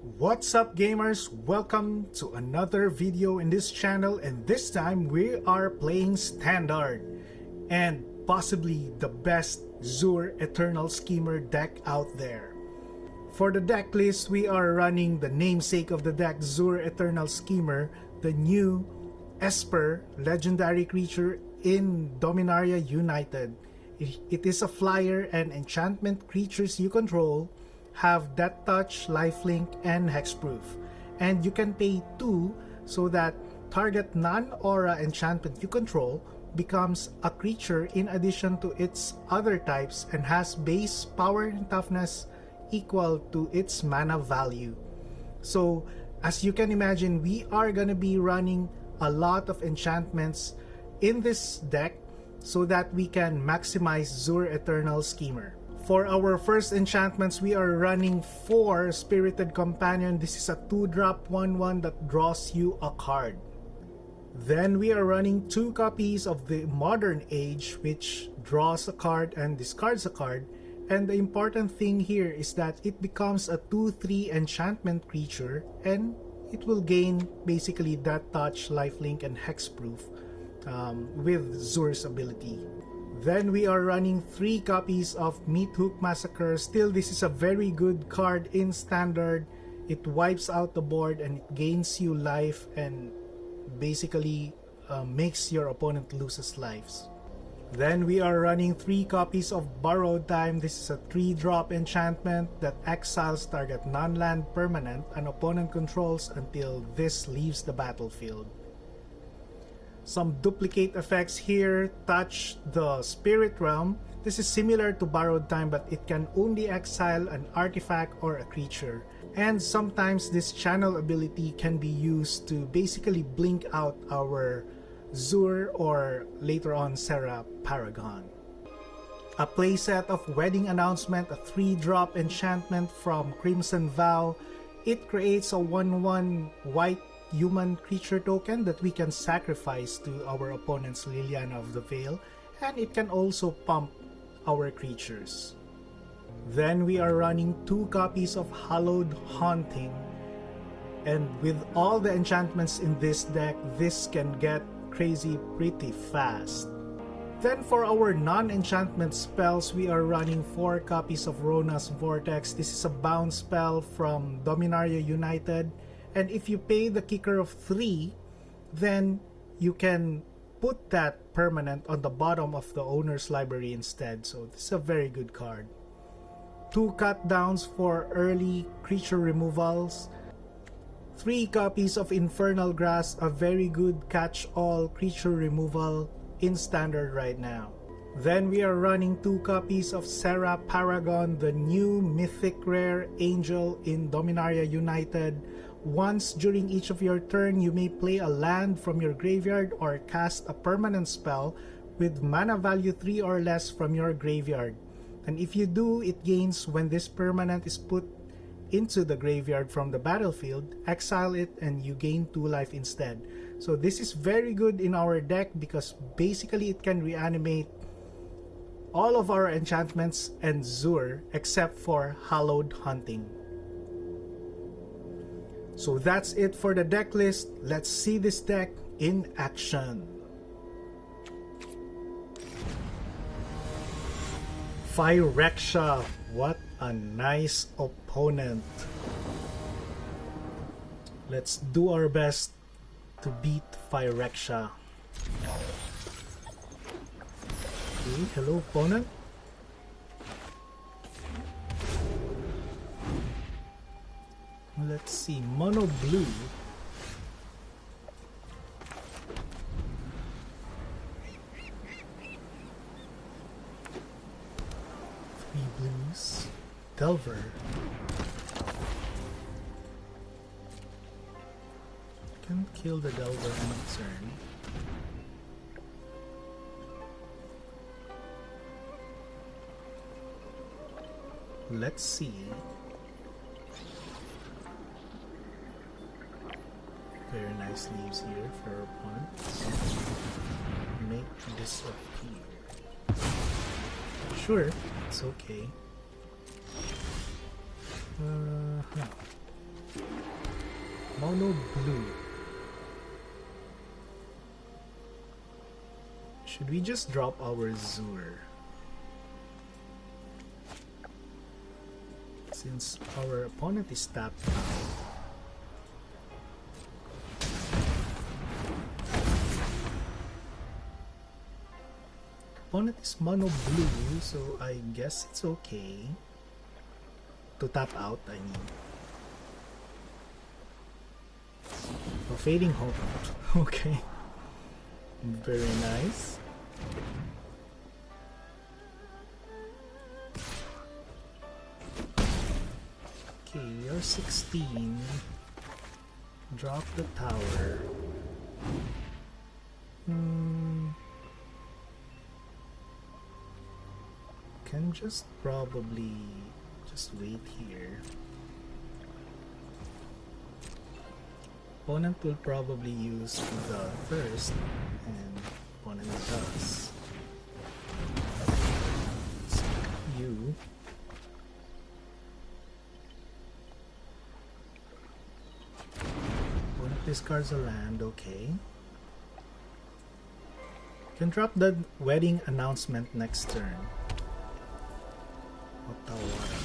What's up gamers, welcome to another video in this channel, and this time we are playing Standard and possibly the best ZUR Eternal Schemer deck out there. For the deck list, we are running the namesake of the deck, ZUR Eternal Schemer, the new Esper legendary creature in Dominaria United. It is a flyer, and enchantment creatures you control have Death Touch, Lifelink, and Hexproof. And you can pay 2 so that target non-aura enchantment you control becomes a creature in addition to its other types and has base power and toughness equal to its mana value. So as you can imagine, we are gonna be running a lot of enchantments in this deck so that we can maximize ZUR Eternal Schemer. For our first enchantments, we are running 4 Spirited Companion. This is a 2-drop 1/1 that draws you a card. Then we are running 2 copies of the Modern Age, which draws a card and discards a card. And the important thing here is that it becomes a 2/3 enchantment creature, and it will gain basically Death Touch, Lifelink, and Hexproof with ZUR's ability. Then we are running 3 copies of Meathook Massacre. Still, this is a very good card in Standard. It wipes out the board and it gains you life and basically makes your opponent loses lives. Then we are running 3 copies of Borrowed Time. This is a 3-drop enchantment that exiles target non-land permanent an opponent controls until this leaves the battlefield. Some duplicate effects here. Touch the Spirit Realm. This is similar to Borrowed Time, but it can only exile an artifact or a creature. And sometimes this channel ability can be used to basically blink out our ZUR or later on Serra Paragon. A playset of Wedding Announcement, a 3-drop enchantment from Crimson Vow. It creates a 1/1 white human creature token that we can sacrifice to our opponent's Liliana of the Veil, and it can also pump our creatures. Then we are running 2 copies of Hallowed Haunting, and with all the enchantments in this deck, this can get crazy pretty fast. Then for our non-enchantment spells, we are running 4 copies of Rona's Vortex. This is a bounce spell from Dominaria United. And if you pay the kicker of 3, then you can put that permanent on the bottom of the owner's library instead. So this is a very good card. 2 cut downs for early creature removals. 3 copies of Infernal Grasp, a very good catch-all creature removal in Standard right now. Then we are running 2 copies of Serra Paragon, the new mythic rare angel in Dominaria United. Once during each of your turn, you may play a land from your graveyard or cast a permanent spell with mana value 3 or less from your graveyard. And if you do, it gains when this permanent is put into the graveyard from the battlefield, exile it, and you gain 2 life instead. So this is very good in our deck because basically it can reanimate all of our enchantments and ZUR except for Hallowed Haunting. So that's it for the deck list. Let's see this deck in action. Phyrexia, what a nice opponent. Let's do our best to beat Phyrexia. Okay, hello opponent. Let's see, mono blue. 3 blues. Delver. Can kill the Delver on its turn. Let's see. Very nice leaves here for our opponent. Make disappear. Sure, it's okay. Mono blue. Should we just drop our ZUR? Since our opponent is tapped now. Opponent is mono blue, so I guess it's okay to tap out, I mean. Oh, Fading Hope. Okay. Very nice. Okay, you're 16. Drop the tower. Can just probably just wait here. Opponent will probably use the first, and opponent does. You. Opponent discards a land, okay. Can drop the wedding announcement next turn. Otawara.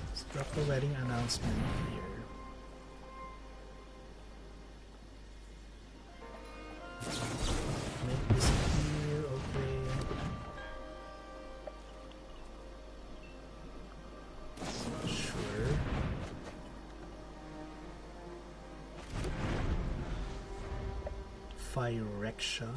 Let's drop the wedding announcement here. Make this here, okay. Sure. Phyrexa.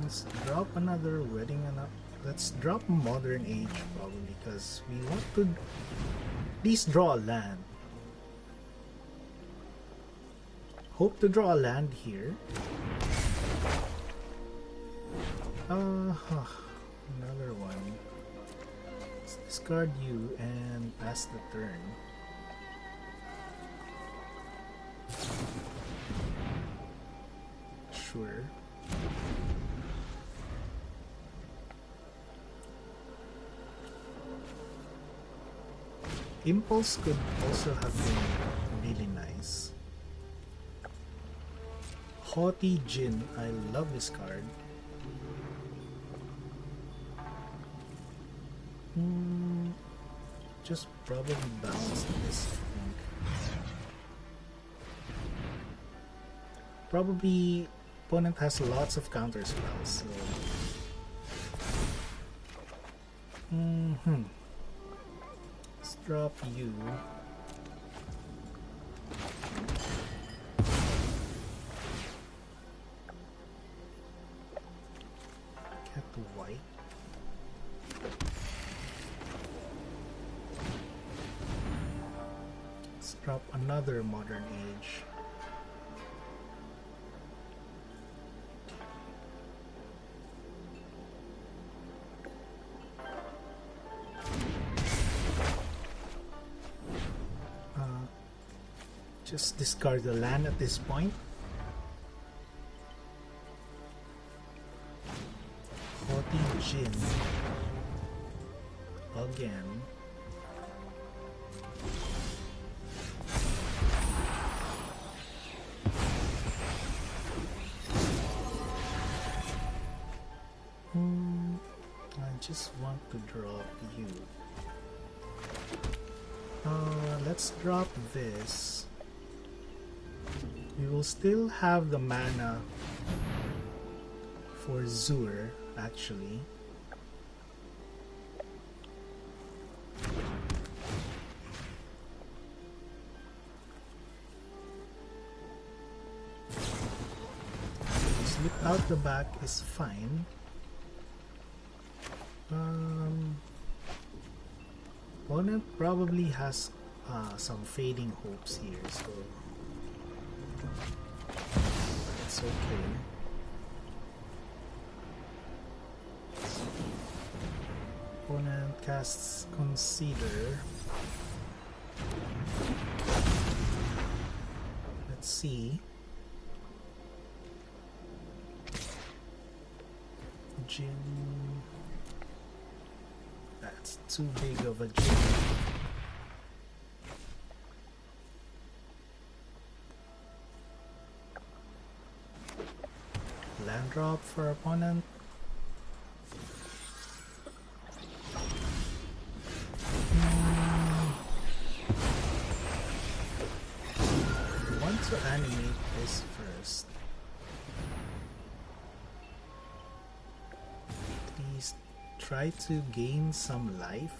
Let's drop another wedding and let's drop Modern Age probably because we want to at least draw a land. Hope to draw a land here. Another one. Let's discard you and pass the turn. Sure. Impulse could also have been really nice. Haughty Jin, I love this card. Just probably bounce this, I think. Probably opponent has lots of counter spells, so let's drop you. Get the white. Let's drop another Modern Age. Just discard the land at this point. Haughty Jin. Again. I just want to drop you. Let's drop this. We will still have the mana for ZUR, actually. Slip out the back is fine. Opponent probably has some Fading Hopes here, so it's okay. Opponent casts Consider. Let's see. Djinn. That's too big of a Djinn. Land drop for opponent. I want to animate this first. Please try to gain some life.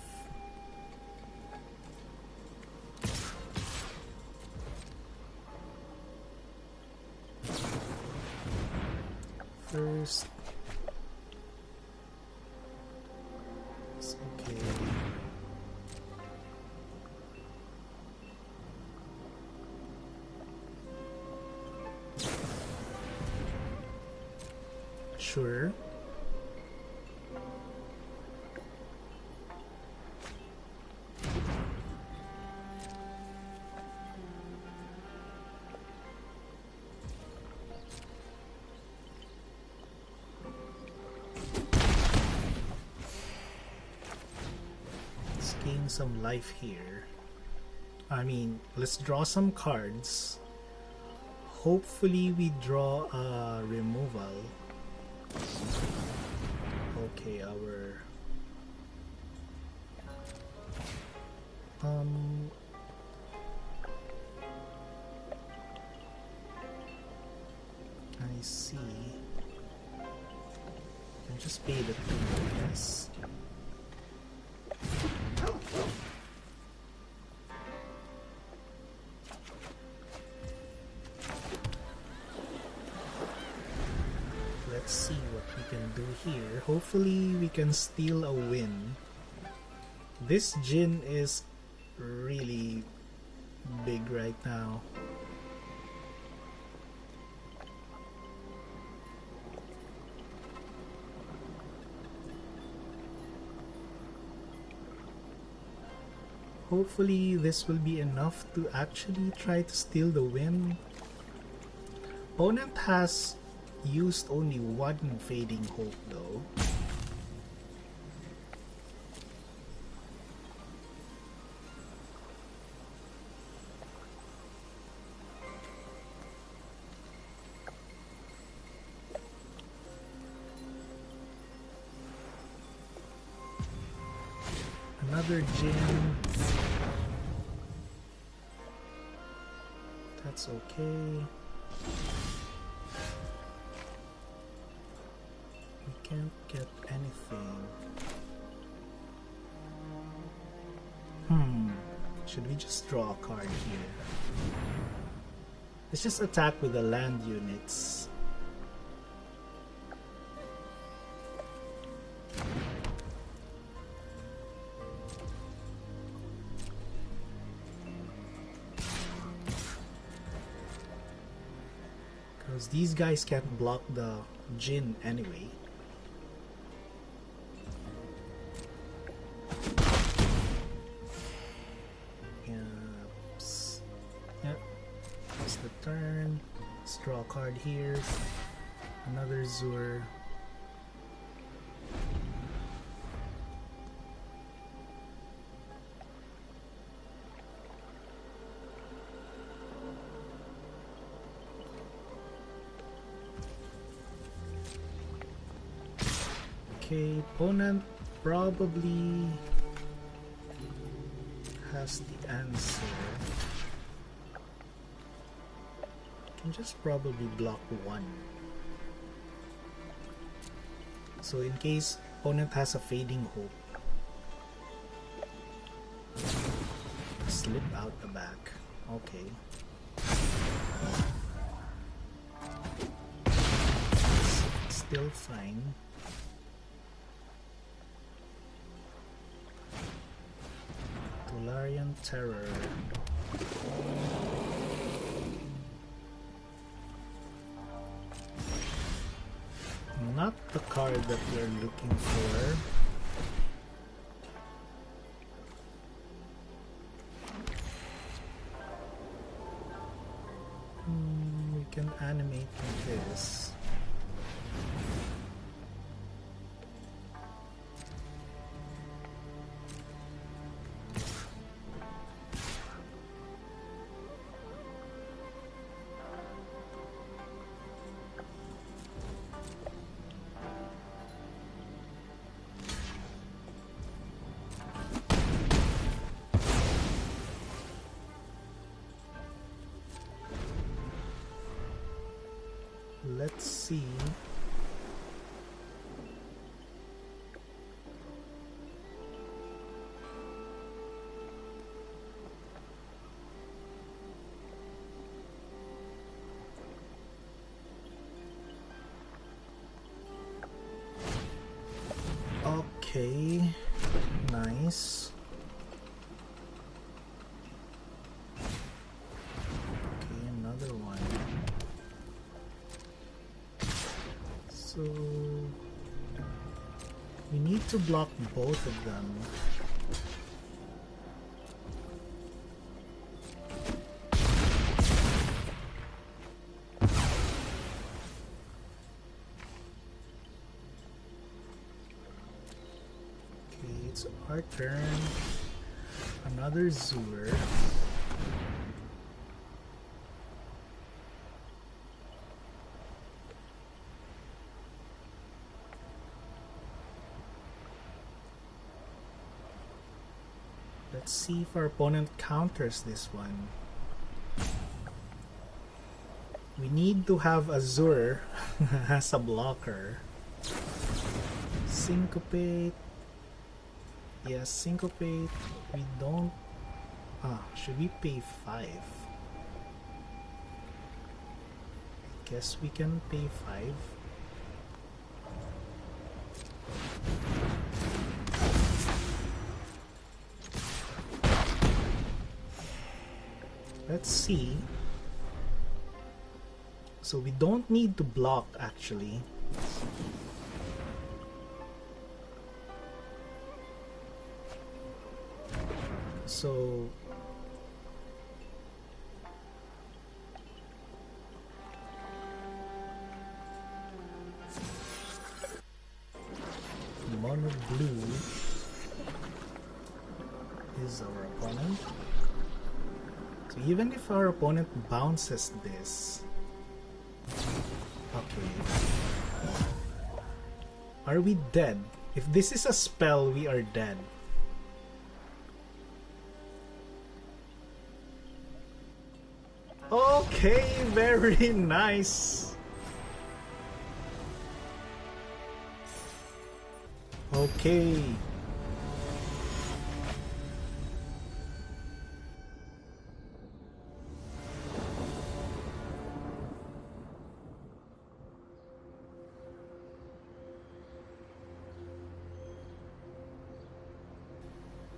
First, it's okay. Sure. Gain some life here. I mean, let's draw some cards. Hopefully we draw a removal. Okay, our I see. I just pay the 2, I guess. Let's see what we can do here. Hopefully we can steal a win. This Djinn is really big right now. Hopefully this will be enough to actually try to steal the win. Opponent has used only one Fading Hope though. Another Djinn. That's okay. We can't get anything. Should we just draw a card here? Let's just attack with the land units. Because these guys can't block the Djinn anyway. Yep. That's the turn. Let's draw a card here. Another ZUR. Okay, opponent probably has the answer. Can just probably block one. So in case opponent has a Fading Hope, slip out the back. Okay. Still fine. Tolarian Terror. Not the card that we're looking for. We can animate this. nice. Okay, another one. So we need to block both of them. Our turn. Another ZUR. Let's see if our opponent counters this one. We need to have a ZUR as a blocker. Syncopate. Yes, syncopate. We don't. Should we pay 5? I guess we can pay 5. Let's see. So we don't need to block actually. So mono blue is our opponent. So even if our opponent bounces this, okay, are we dead? If this is a spell, we are dead. Okay, very nice. Okay.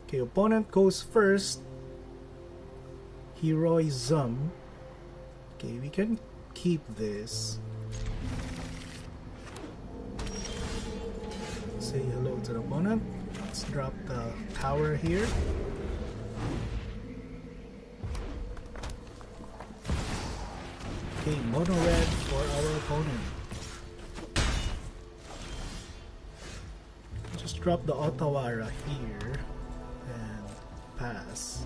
Okay, opponent goes first. Heroism. Okay, we can keep this. Say hello to the opponent. Let's drop the tower here. Okay, mono red for our opponent. Just drop the Otawara here and pass.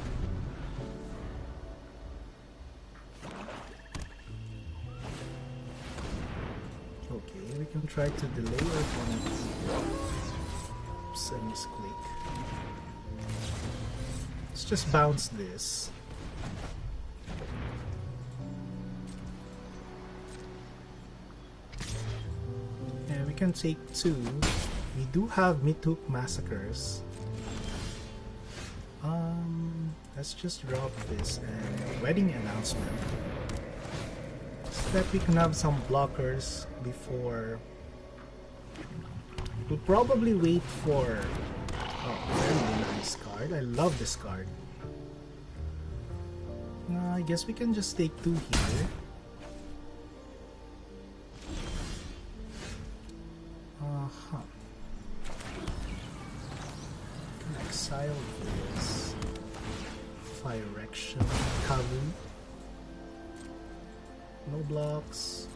Okay, we can try to delay our opponent's semi-squeak. Let's just bounce this. And we can take 2. We do have Meathook Massacres. Let's just drop this and wedding announcement. So that we can have some blockers before. We'll probably wait for. Oh, very nice card. I love this card. I guess we can just take 2 here. Can exile this. Fire erection. Kavu. No blocks.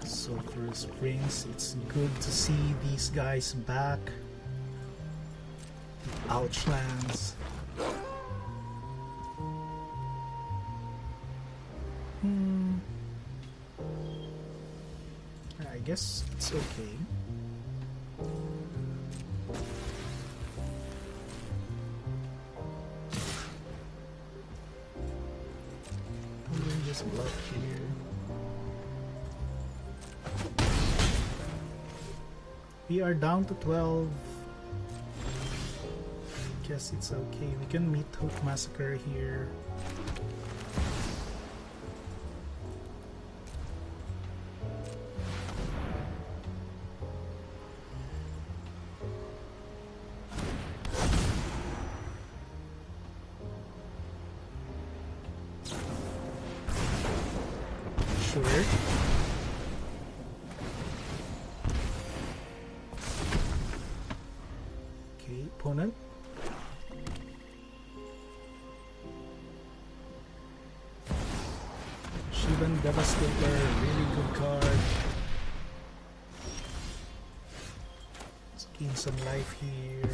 So for Springs, it's good to see these guys back. Ouchlands. I guess it's okay. Just block here. We are down to 12. Guess it's okay. We can Meathook Massacre here. sure. Okay, opponent. Shivan Devastator, really good card. Let's gain some life here.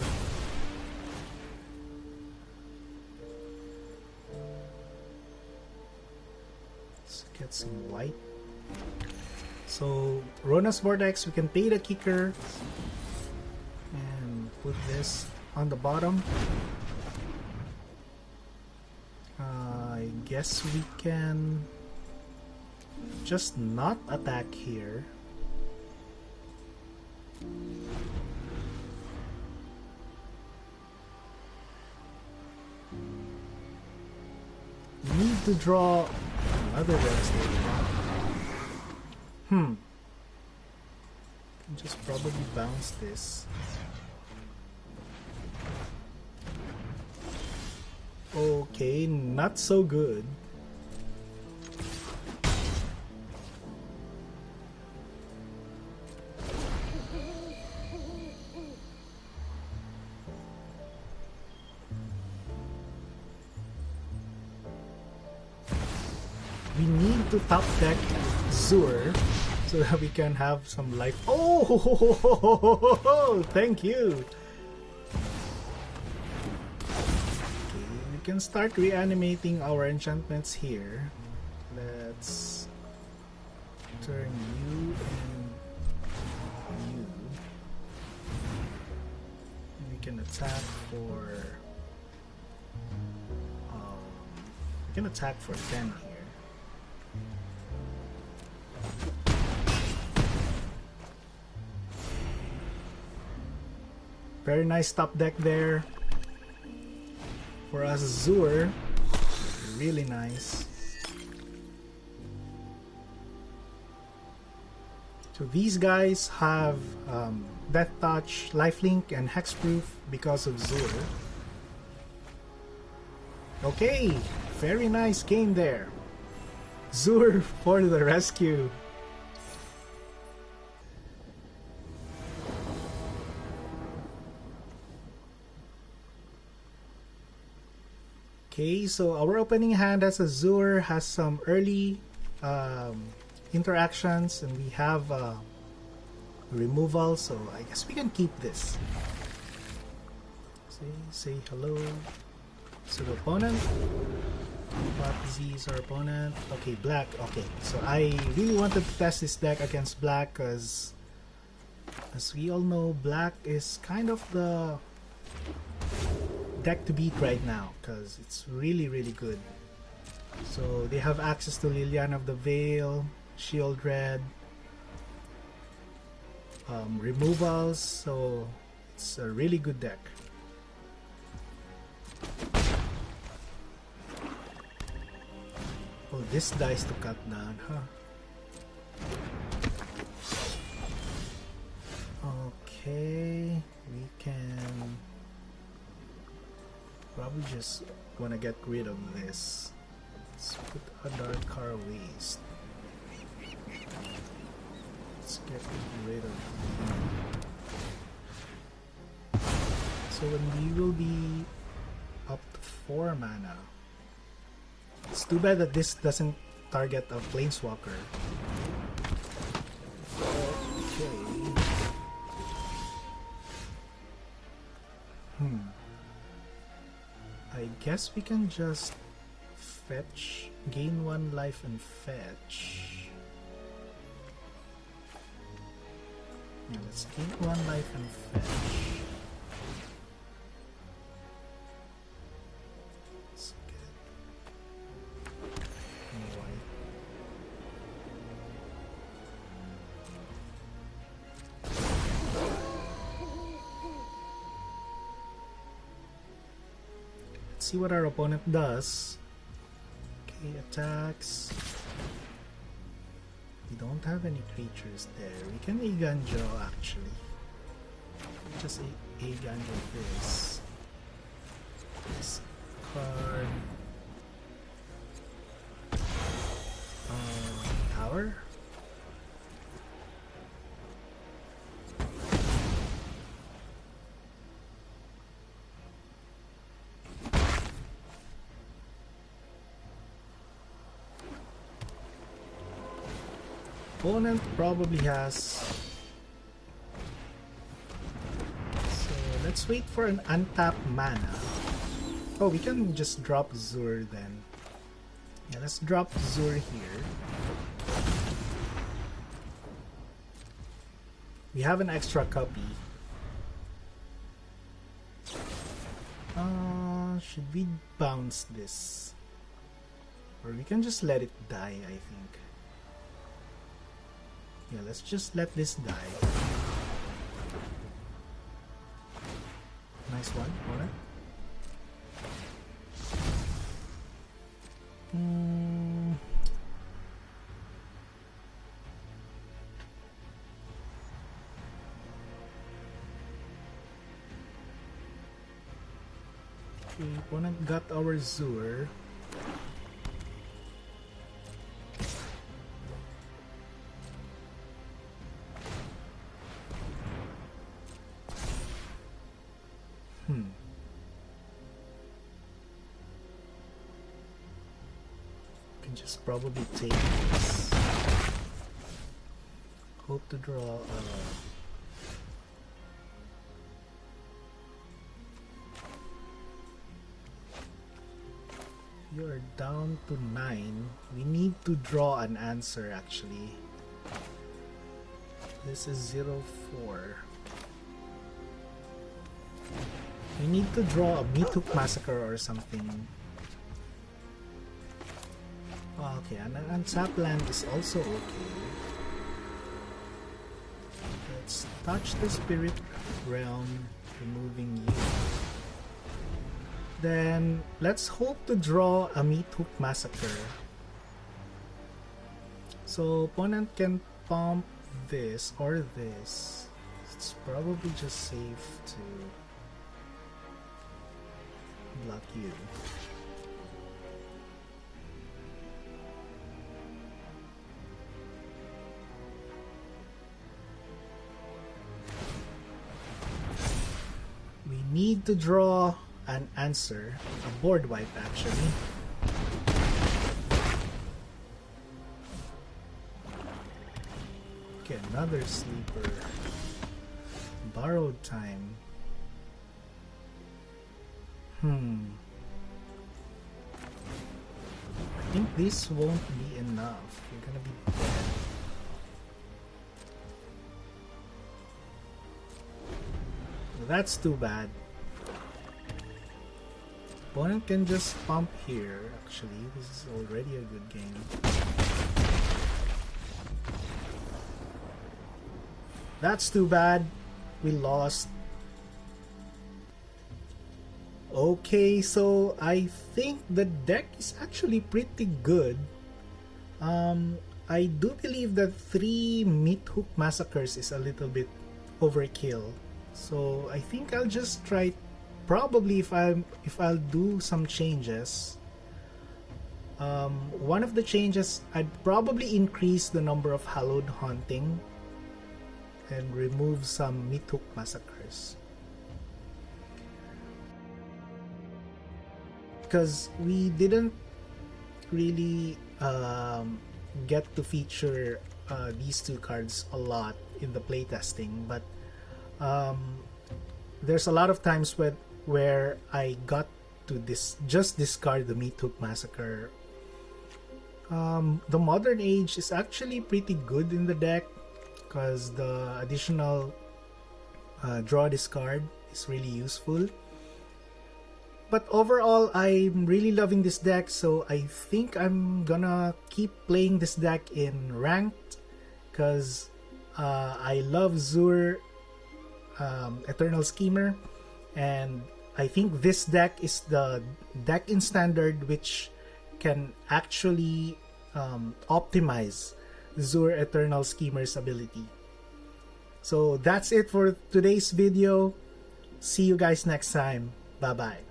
Let's get some white. So Rona's Vortex, we can pay the kicker and put this on the bottom. I guess we can just not attack here. We need to draw another Devastator. Just probably bounce this. Okay, not so good. We need to top deck ZUR so that we can have some life. Oh, thank you. Okay, we can start reanimating our enchantments here. Let's turn you and you. We can attack for. We can attack for 10 here. Very nice top deck there. For us, ZUR, really nice. So these guys have Death Touch, Lifelink, and Hexproof because of ZUR. Okay, very nice game there. ZUR for the rescue. Okay, so our opening hand as a ZUR has some early interactions, and we have removal, so I guess we can keep this. Say hello to the opponent. What Z is our opponent? Okay, black. Okay, so I really wanted to test this deck against black because, as we all know, black is kind of the deck to beat right now because it's really good. So they have access to Liliana of the Veil, Shield Red, removals, so it's a really good deck. Oh, this dies to cut down, huh? Okay, we can probably just want to get rid of this. Let's put Adarkar Wastes. Let's get rid of him. So when we will be up to 4 mana. It's too bad that this doesn't target a Planeswalker. Okay. I guess we can just fetch, gain 1 life and fetch. Yeah, let's gain 1 life and fetch. Let's get white. See what our opponent does. Okay, attacks. We don't have any creatures there. We can Eiganjo actually. Just Eiganjo this. This card. Our 4. Opponent probably has, so let's wait for an untapped mana. Oh, we can just drop ZUR then. Yeah, let's drop ZUR here. We have an extra copy. Should we bounce this? Or we can just let it die, I think. Yeah, let's just let this die. Nice one, alright. Okay, opponent got our ZUR. Can just probably take this. Hope to draw you're down to 9. We need to draw an answer actually. This is 0-4. We need to draw a Meathook Massacre or something. Okay, an untapped land is also okay. Let's touch the Spirit Realm, removing you. Then let's hope to draw a Meathook Massacre. So opponent can pump this or this. It's probably just safe to block you. We need to draw an answer, a board wipe actually. Okay, another sleeper. Borrowed time. I think this won't be enough. You're gonna be dead. That's too bad. Opponent can just pump here. Actually, this is already a good game. That's too bad. We lost. Okay, so I think the deck is actually pretty good. I do believe that 3 Meathook Massacres is a little bit overkill. So I think I'll just try. Probably if I'll do some changes. One of the changes, I'd probably increase the number of Hallowed Haunting and remove some Meathook Massacres. Because we didn't really get to feature these two cards a lot in the playtesting, but there's a lot of times where I got to just discard the Meathook Massacre. The Modern Age is actually pretty good in the deck because the additional draw discard is really useful. But overall, I'm really loving this deck, so I think I'm gonna keep playing this deck in ranked because I love ZUR Eternal Schemer, and I think this deck is the deck in Standard which can actually optimize ZUR Eternal Schemer's ability. So that's it for today's video. See you guys next time. Bye bye.